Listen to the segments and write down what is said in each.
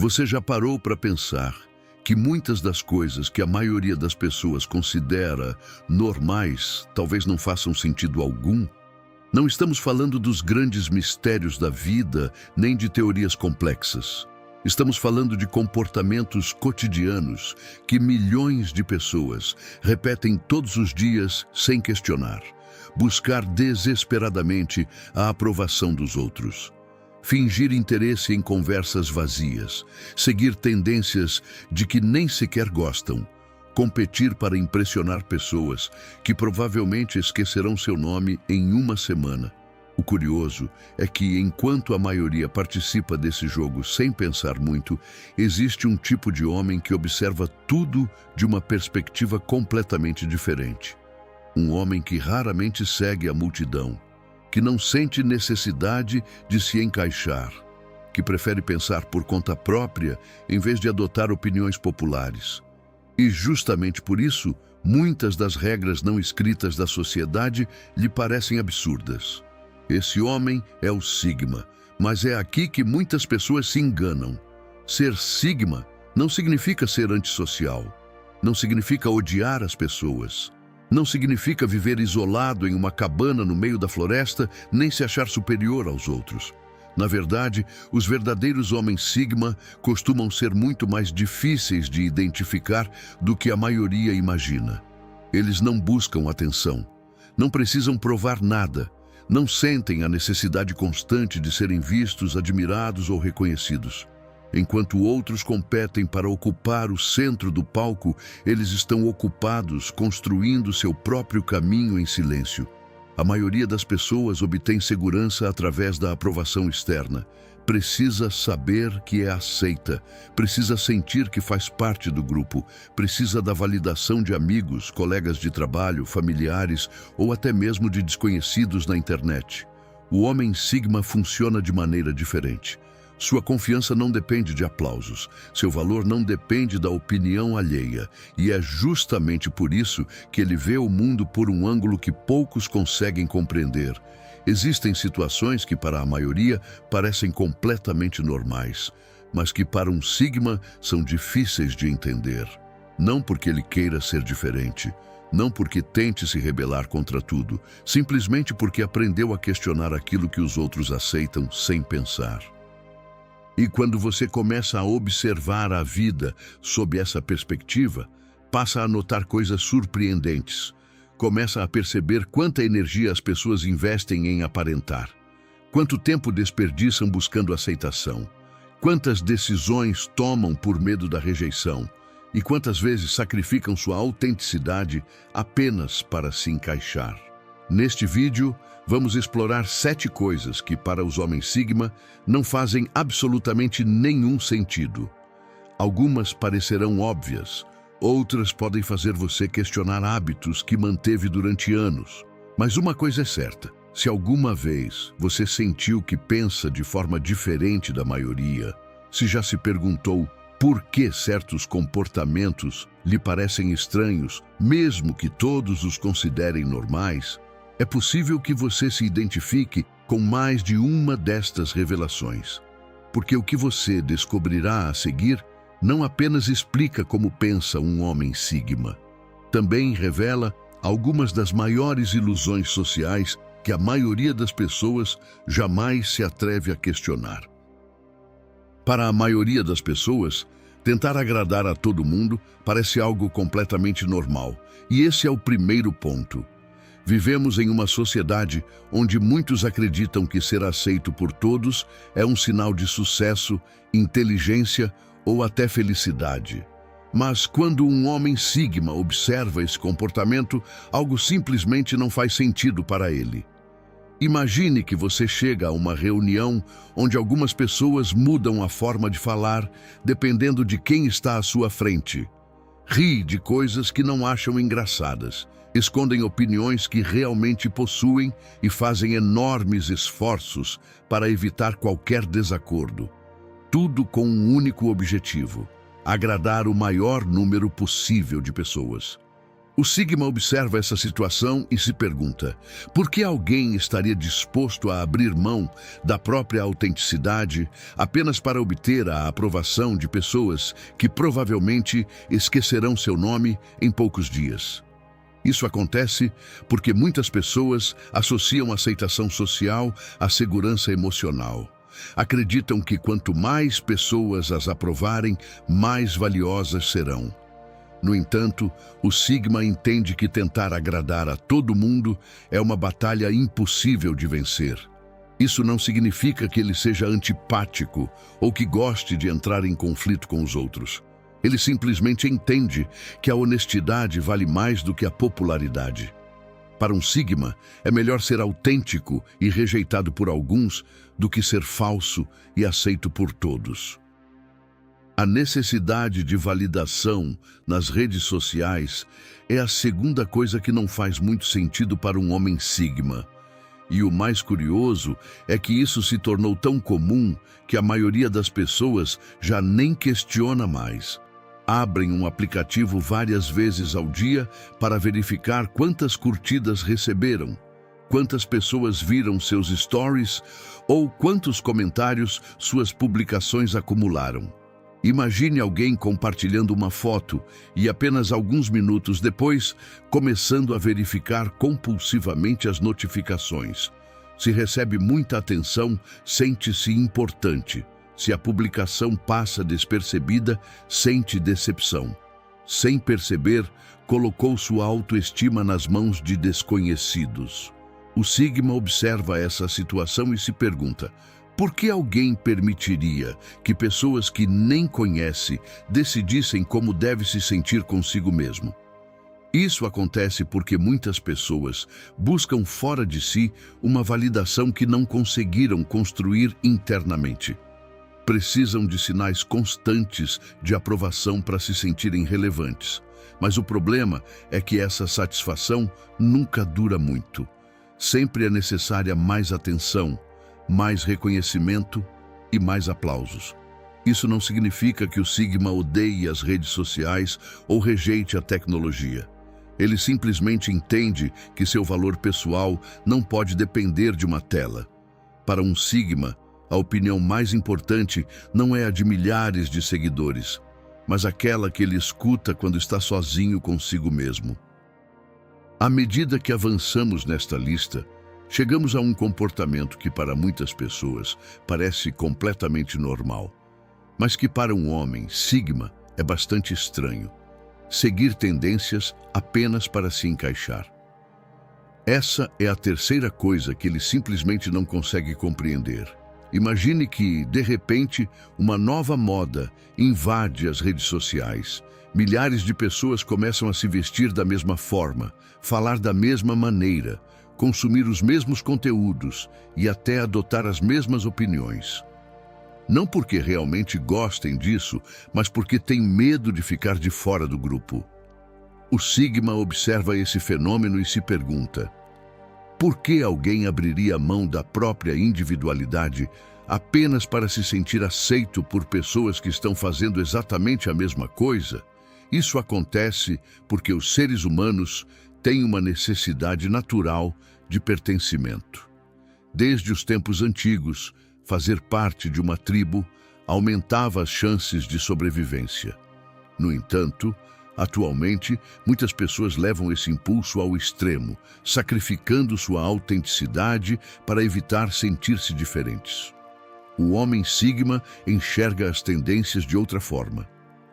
Você já parou para pensar que muitas das coisas que a maioria das pessoas considera normais talvez não façam sentido algum? Não estamos falando dos grandes mistérios da vida, nem de teorias complexas. Estamos falando de comportamentos cotidianos que milhões de pessoas repetem todos os dias sem questionar. Buscar desesperadamente a aprovação dos outros. Fingir interesse em conversas vazias. Seguir tendências de que nem sequer gostam. Competir para impressionar pessoas que provavelmente esquecerão seu nome em uma semana. O curioso é que, enquanto a maioria participa desse jogo sem pensar muito, existe um tipo de homem que observa tudo de uma perspectiva completamente diferente. Um homem que raramente segue a multidão, que não sente necessidade de se encaixar, que prefere pensar por conta própria em vez de adotar opiniões populares. E justamente por isso, muitas das regras não escritas da sociedade lhe parecem absurdas. Esse homem é o Sigma, mas é aqui que muitas pessoas se enganam. Ser Sigma não significa ser antissocial, não significa odiar as pessoas, não significa viver isolado em uma cabana no meio da floresta, nem se achar superior aos outros. Na verdade, os verdadeiros homens Sigma costumam ser muito mais difíceis de identificar do que a maioria imagina. Eles não buscam atenção, não precisam provar nada, não sentem a necessidade constante de serem vistos, admirados ou reconhecidos. Enquanto outros competem para ocupar o centro do palco, eles estão ocupados construindo seu próprio caminho em silêncio. A maioria das pessoas obtém segurança através da aprovação externa. Precisa saber que é aceita, precisa sentir que faz parte do grupo, precisa da validação de amigos, colegas de trabalho, familiares ou até mesmo de desconhecidos na internet. O homem Sigma funciona de maneira diferente. Sua confiança não depende de aplausos, seu valor não depende da opinião alheia, e é justamente por isso que ele vê o mundo por um ângulo que poucos conseguem compreender. Existem situações que para a maioria parecem completamente normais, mas que para um Sigma são difíceis de entender. Não porque ele queira ser diferente, não porque tente se rebelar contra tudo, simplesmente porque aprendeu a questionar aquilo que os outros aceitam sem pensar. E quando você começa a observar a vida sob essa perspectiva, passa a notar coisas surpreendentes. Começa a perceber quanta energia as pessoas investem em aparentar. Quanto tempo desperdiçam buscando aceitação. Quantas decisões tomam por medo da rejeição. E quantas vezes sacrificam sua autenticidade apenas para se encaixar. Neste vídeo, vamos explorar 7 coisas que, para os homens Sigma, não fazem absolutamente nenhum sentido. Algumas parecerão óbvias, outras podem fazer você questionar hábitos que manteve durante anos. Mas uma coisa é certa, se alguma vez você sentiu que pensa de forma diferente da maioria, se já se perguntou por que certos comportamentos lhe parecem estranhos, mesmo que todos os considerem normais, é possível que você se identifique com mais de uma destas revelações, porque o que você descobrirá a seguir não apenas explica como pensa um homem Sigma, também revela algumas das maiores ilusões sociais que a maioria das pessoas jamais se atreve a questionar. Para a maioria das pessoas, tentar agradar a todo mundo parece algo completamente normal, e esse é o primeiro ponto. Vivemos em uma sociedade onde muitos acreditam que ser aceito por todos é um sinal de sucesso, inteligência ou até felicidade. Mas quando um homem Sigma observa esse comportamento, algo simplesmente não faz sentido para ele. Imagine que você chega a uma reunião onde algumas pessoas mudam a forma de falar dependendo de quem está à sua frente. Ri de coisas que não acham engraçadas. Escondem opiniões que realmente possuem e fazem enormes esforços para evitar qualquer desacordo. Tudo com um único objetivo: agradar o maior número possível de pessoas. O Sigma observa essa situação e se pergunta: por que alguém estaria disposto a abrir mão da própria autenticidade apenas para obter a aprovação de pessoas que provavelmente esquecerão seu nome em poucos dias? Isso acontece porque muitas pessoas associam aceitação social à segurança emocional. Acreditam que quanto mais pessoas as aprovarem, mais valiosas serão. No entanto, o Sigma entende que tentar agradar a todo mundo é uma batalha impossível de vencer. Isso não significa que ele seja antipático ou que goste de entrar em conflito com os outros. Ele simplesmente entende que a honestidade vale mais do que a popularidade. Para um Sigma, é melhor ser autêntico e rejeitado por alguns do que ser falso e aceito por todos. A necessidade de validação nas redes sociais é a segunda coisa que não faz muito sentido para um homem Sigma. E o mais curioso é que isso se tornou tão comum que a maioria das pessoas já nem questiona mais. Abrem um aplicativo várias vezes ao dia para verificar quantas curtidas receberam, quantas pessoas viram seus stories ou quantos comentários suas publicações acumularam. Imagine alguém compartilhando uma foto e apenas alguns minutos depois, começando a verificar compulsivamente as notificações. Se recebe muita atenção, sente-se importante. Se a publicação passa despercebida, sente decepção. Sem perceber, colocou sua autoestima nas mãos de desconhecidos. O Sigma observa essa situação e se pergunta: por que alguém permitiria que pessoas que nem conhece decidissem como deve se sentir consigo mesmo? Isso acontece porque muitas pessoas buscam fora de si uma validação que não conseguiram construir internamente. Precisam de sinais constantes de aprovação para se sentirem relevantes. Mas o problema é que essa satisfação nunca dura muito. Sempre é necessária mais atenção, mais reconhecimento e mais aplausos. Isso não significa que o Sigma odeie as redes sociais ou rejeite a tecnologia. Ele simplesmente entende que seu valor pessoal não pode depender de uma tela. Para um Sigma, a opinião mais importante não é a de milhares de seguidores, mas aquela que ele escuta quando está sozinho consigo mesmo. À medida que avançamos nesta lista, chegamos a um comportamento que para muitas pessoas parece completamente normal, mas que para um homem Sigma é bastante estranho: seguir tendências apenas para se encaixar. Essa é a terceira coisa que ele simplesmente não consegue compreender. Imagine que, de repente, uma nova moda invade as redes sociais. Milhares de pessoas começam a se vestir da mesma forma, falar da mesma maneira, consumir os mesmos conteúdos e até adotar as mesmas opiniões. Não porque realmente gostem disso, mas porque têm medo de ficar de fora do grupo. O Sigma observa esse fenômeno e se pergunta: por que alguém abriria mão da própria individualidade apenas para se sentir aceito por pessoas que estão fazendo exatamente a mesma coisa? Isso acontece porque os seres humanos têm uma necessidade natural de pertencimento. Desde os tempos antigos, fazer parte de uma tribo aumentava as chances de sobrevivência. No entanto, atualmente, muitas pessoas levam esse impulso ao extremo, sacrificando sua autenticidade para evitar sentir-se diferentes. O homem Sigma enxerga as tendências de outra forma.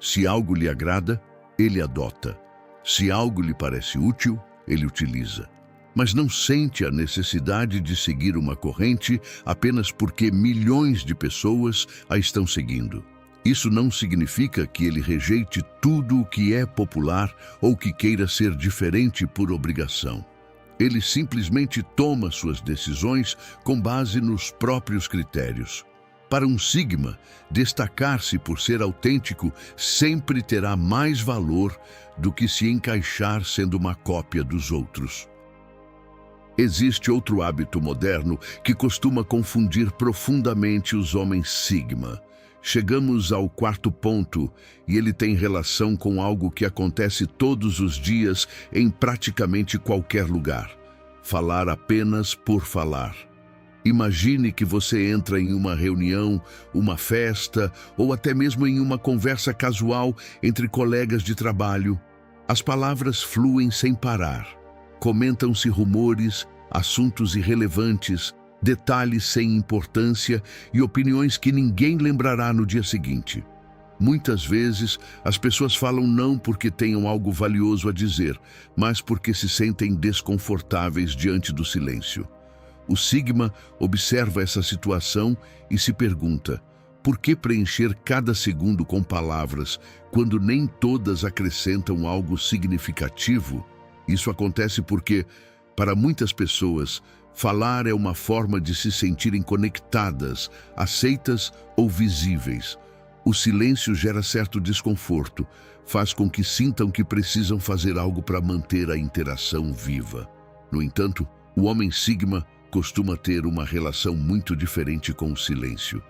Se algo lhe agrada, ele adota. Se algo lhe parece útil, ele utiliza. Mas não sente a necessidade de seguir uma corrente apenas porque milhões de pessoas a estão seguindo. Isso não significa que ele rejeite tudo o que é popular ou que queira ser diferente por obrigação. Ele simplesmente toma suas decisões com base nos próprios critérios. Para um Sigma, destacar-se por ser autêntico sempre terá mais valor do que se encaixar sendo uma cópia dos outros. Existe outro hábito moderno que costuma confundir profundamente os homens Sigma: Chegamos ao quarto ponto, e ele tem relação com algo que acontece todos os dias em praticamente qualquer lugar: falar apenas por falar. Imagine que você entra em uma reunião, uma festa ou até mesmo em uma conversa casual entre colegas de trabalho. As palavras fluem sem parar. Comentam-se rumores, assuntos irrelevantes, detalhes sem importância e opiniões que ninguém lembrará no dia seguinte. Muitas vezes, as pessoas falam não porque tenham algo valioso a dizer, mas porque se sentem desconfortáveis diante do silêncio. O Sigma observa essa situação e se pergunta: por que preencher cada segundo com palavras, quando nem todas acrescentam algo significativo? Isso acontece porque, para muitas pessoas, falar é uma forma de se sentirem conectadas, aceitas ou visíveis. O silêncio gera certo desconforto, faz com que sintam que precisam fazer algo para manter a interação viva. No entanto, o homem Sigma costuma ter uma relação muito diferente com o silêncio.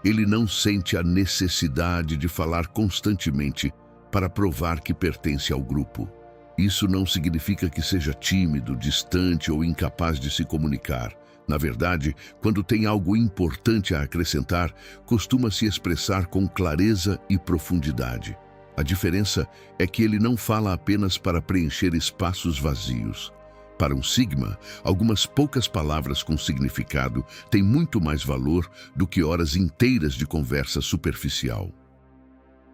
Ele não sente a necessidade de falar constantemente para provar que pertence ao grupo. Isso não significa que seja tímido, distante ou incapaz de se comunicar. Na verdade, quando tem algo importante a acrescentar, costuma se expressar com clareza e profundidade. A diferença é que ele não fala apenas para preencher espaços vazios. Para um Sigma, algumas poucas palavras com significado têm muito mais valor do que horas inteiras de conversa superficial.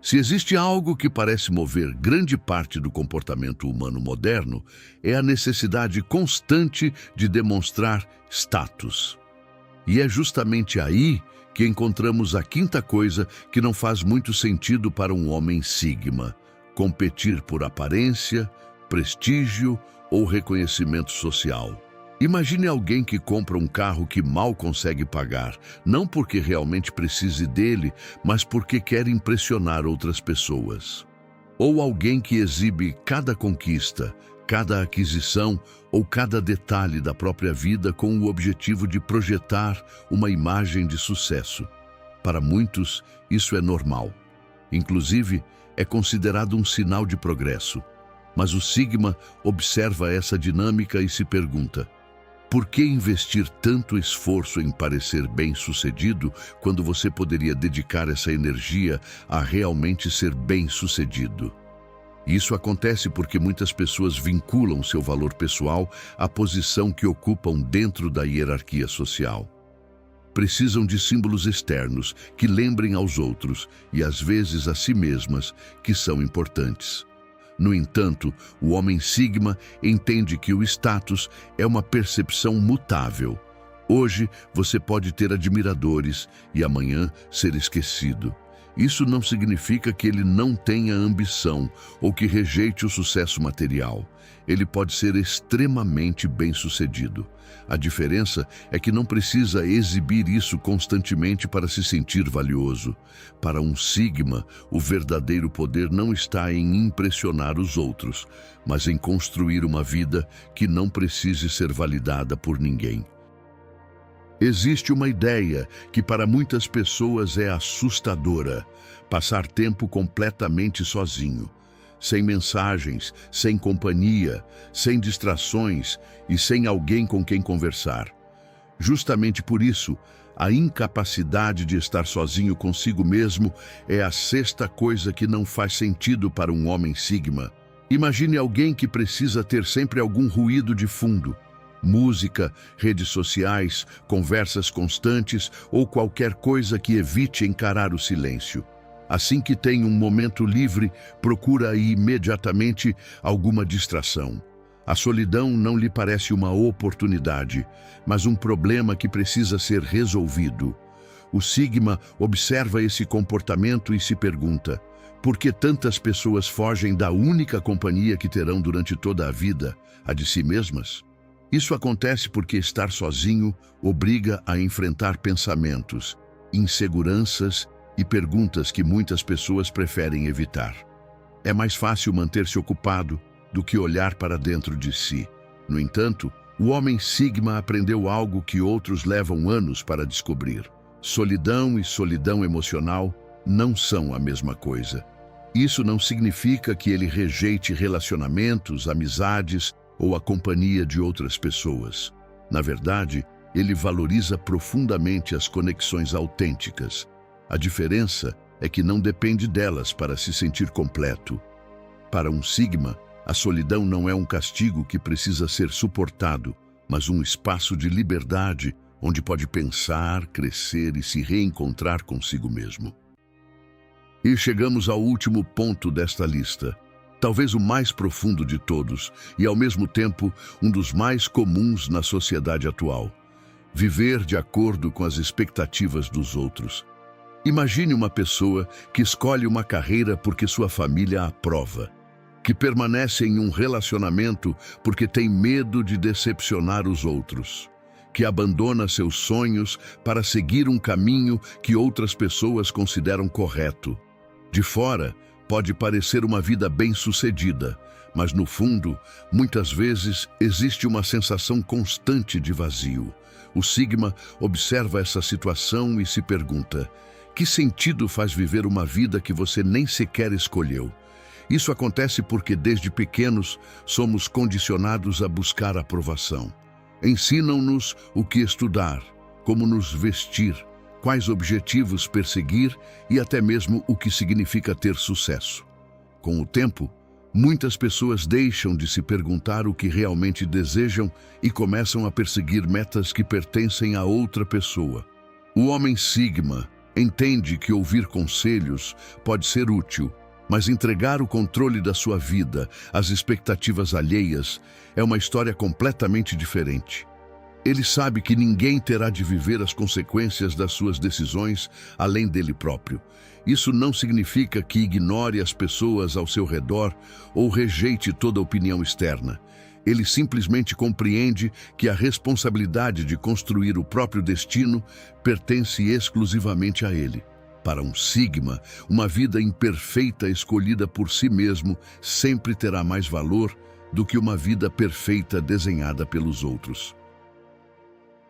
Se existe algo que parece mover grande parte do comportamento humano moderno, é a necessidade constante de demonstrar status. E é justamente aí que encontramos a quinta coisa que não faz muito sentido para um homem Sigma: competir por aparência, prestígio ou reconhecimento social. Imagine alguém que compra um carro que mal consegue pagar, não porque realmente precise dele, mas porque quer impressionar outras pessoas. Ou alguém que exibe cada conquista, cada aquisição ou cada detalhe da própria vida com o objetivo de projetar uma imagem de sucesso. Para muitos, isso é normal. Inclusive, é considerado um sinal de progresso. Mas o Sigma observa essa dinâmica e se pergunta: por que investir tanto esforço em parecer bem-sucedido quando você poderia dedicar essa energia a realmente ser bem-sucedido? Isso acontece porque muitas pessoas vinculam seu valor pessoal à posição que ocupam dentro da hierarquia social. Precisam de símbolos externos que lembrem aos outros, e às vezes a si mesmas, que são importantes. No entanto, o homem Sigma entende que o status é uma percepção mutável. Hoje você pode ter admiradores e amanhã ser esquecido. Isso não significa que ele não tenha ambição ou que rejeite o sucesso material. Ele pode ser extremamente bem-sucedido. A diferença é que não precisa exibir isso constantemente para se sentir valioso. Para um Sigma, o verdadeiro poder não está em impressionar os outros, mas em construir uma vida que não precise ser validada por ninguém. Existe uma ideia que para muitas pessoas é assustadora: passar tempo completamente sozinho. Sem mensagens, sem companhia, sem distrações e sem alguém com quem conversar. Justamente por isso, a incapacidade de estar sozinho consigo mesmo é a sexta coisa que não faz sentido para um homem Sigma. Imagine alguém que precisa ter sempre algum ruído de fundo. Música, redes sociais, conversas constantes ou qualquer coisa que evite encarar o silêncio. Assim que tem um momento livre, procura imediatamente alguma distração. A solidão não lhe parece uma oportunidade, mas um problema que precisa ser resolvido. O Sigma observa esse comportamento e se pergunta: por que tantas pessoas fogem da única companhia que terão durante toda a vida, a de si mesmas? Isso acontece porque estar sozinho obriga a enfrentar pensamentos, inseguranças e perguntas que muitas pessoas preferem evitar. É mais fácil manter-se ocupado do que olhar para dentro de si. No entanto, o homem Sigma aprendeu algo que outros levam anos para descobrir. Solidão e solidão emocional não são a mesma coisa. Isso não significa que ele rejeite relacionamentos, amizades ou a companhia de outras pessoas. Na verdade, ele valoriza profundamente as conexões autênticas. A diferença é que não depende delas para se sentir completo. Para um Sigma, a solidão não é um castigo que precisa ser suportado, mas um espaço de liberdade onde pode pensar, crescer e se reencontrar consigo mesmo. E chegamos ao último ponto desta lista, talvez o mais profundo de todos e, ao mesmo tempo, um dos mais comuns na sociedade atual: viver de acordo com as expectativas dos outros. Imagine uma pessoa que escolhe uma carreira porque sua família a aprova, que permanece em um relacionamento porque tem medo de decepcionar os outros, que abandona seus sonhos para seguir um caminho que outras pessoas consideram correto. De fora, pode parecer uma vida bem-sucedida, mas no fundo, muitas vezes, existe uma sensação constante de vazio. O Sigma observa essa situação e se pergunta: que sentido faz viver uma vida que você nem sequer escolheu? Isso acontece porque, desde pequenos, somos condicionados a buscar aprovação. Ensinam-nos o que estudar, como nos vestir, quais objetivos perseguir e até mesmo o que significa ter sucesso. Com o tempo, muitas pessoas deixam de se perguntar o que realmente desejam e começam a perseguir metas que pertencem a outra pessoa. O homem Sigma entende que ouvir conselhos pode ser útil, mas entregar o controle da sua vida às expectativas alheias é uma história completamente diferente. Ele sabe que ninguém terá de viver as consequências das suas decisões além dele próprio. Isso não significa que ignore as pessoas ao seu redor ou rejeite toda opinião externa. Ele simplesmente compreende que a responsabilidade de construir o próprio destino pertence exclusivamente a ele. Para um Sigma, uma vida imperfeita escolhida por si mesmo sempre terá mais valor do que uma vida perfeita desenhada pelos outros.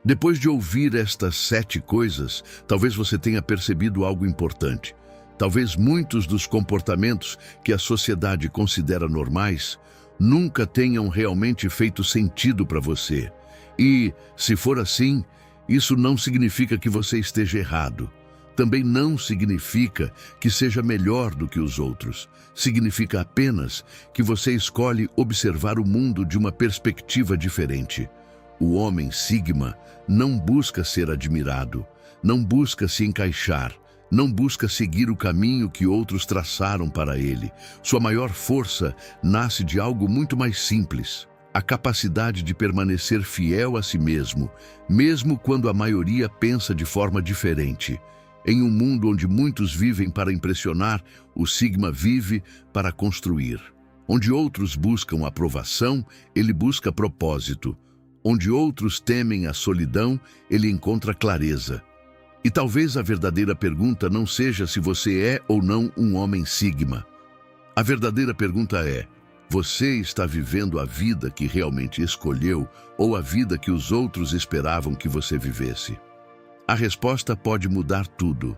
Depois de ouvir estas 7 coisas, talvez você tenha percebido algo importante. Talvez muitos dos comportamentos que a sociedade considera normais nunca tenham realmente feito sentido para você. E, se for assim, isso não significa que você esteja errado. Também não significa que seja melhor do que os outros. Significa apenas que você escolhe observar o mundo de uma perspectiva diferente. O homem Sigma não busca ser admirado, não busca se encaixar, não busca seguir o caminho que outros traçaram para ele. Sua maior força nasce de algo muito mais simples: a capacidade de permanecer fiel a si mesmo, mesmo quando a maioria pensa de forma diferente. Em um mundo onde muitos vivem para impressionar, o Sigma vive para construir. Onde outros buscam aprovação, ele busca propósito. Onde outros temem a solidão, ele encontra clareza. E talvez a verdadeira pergunta não seja se você é ou não um homem Sigma. A verdadeira pergunta é: você está vivendo a vida que realmente escolheu ou a vida que os outros esperavam que você vivesse? A resposta pode mudar tudo.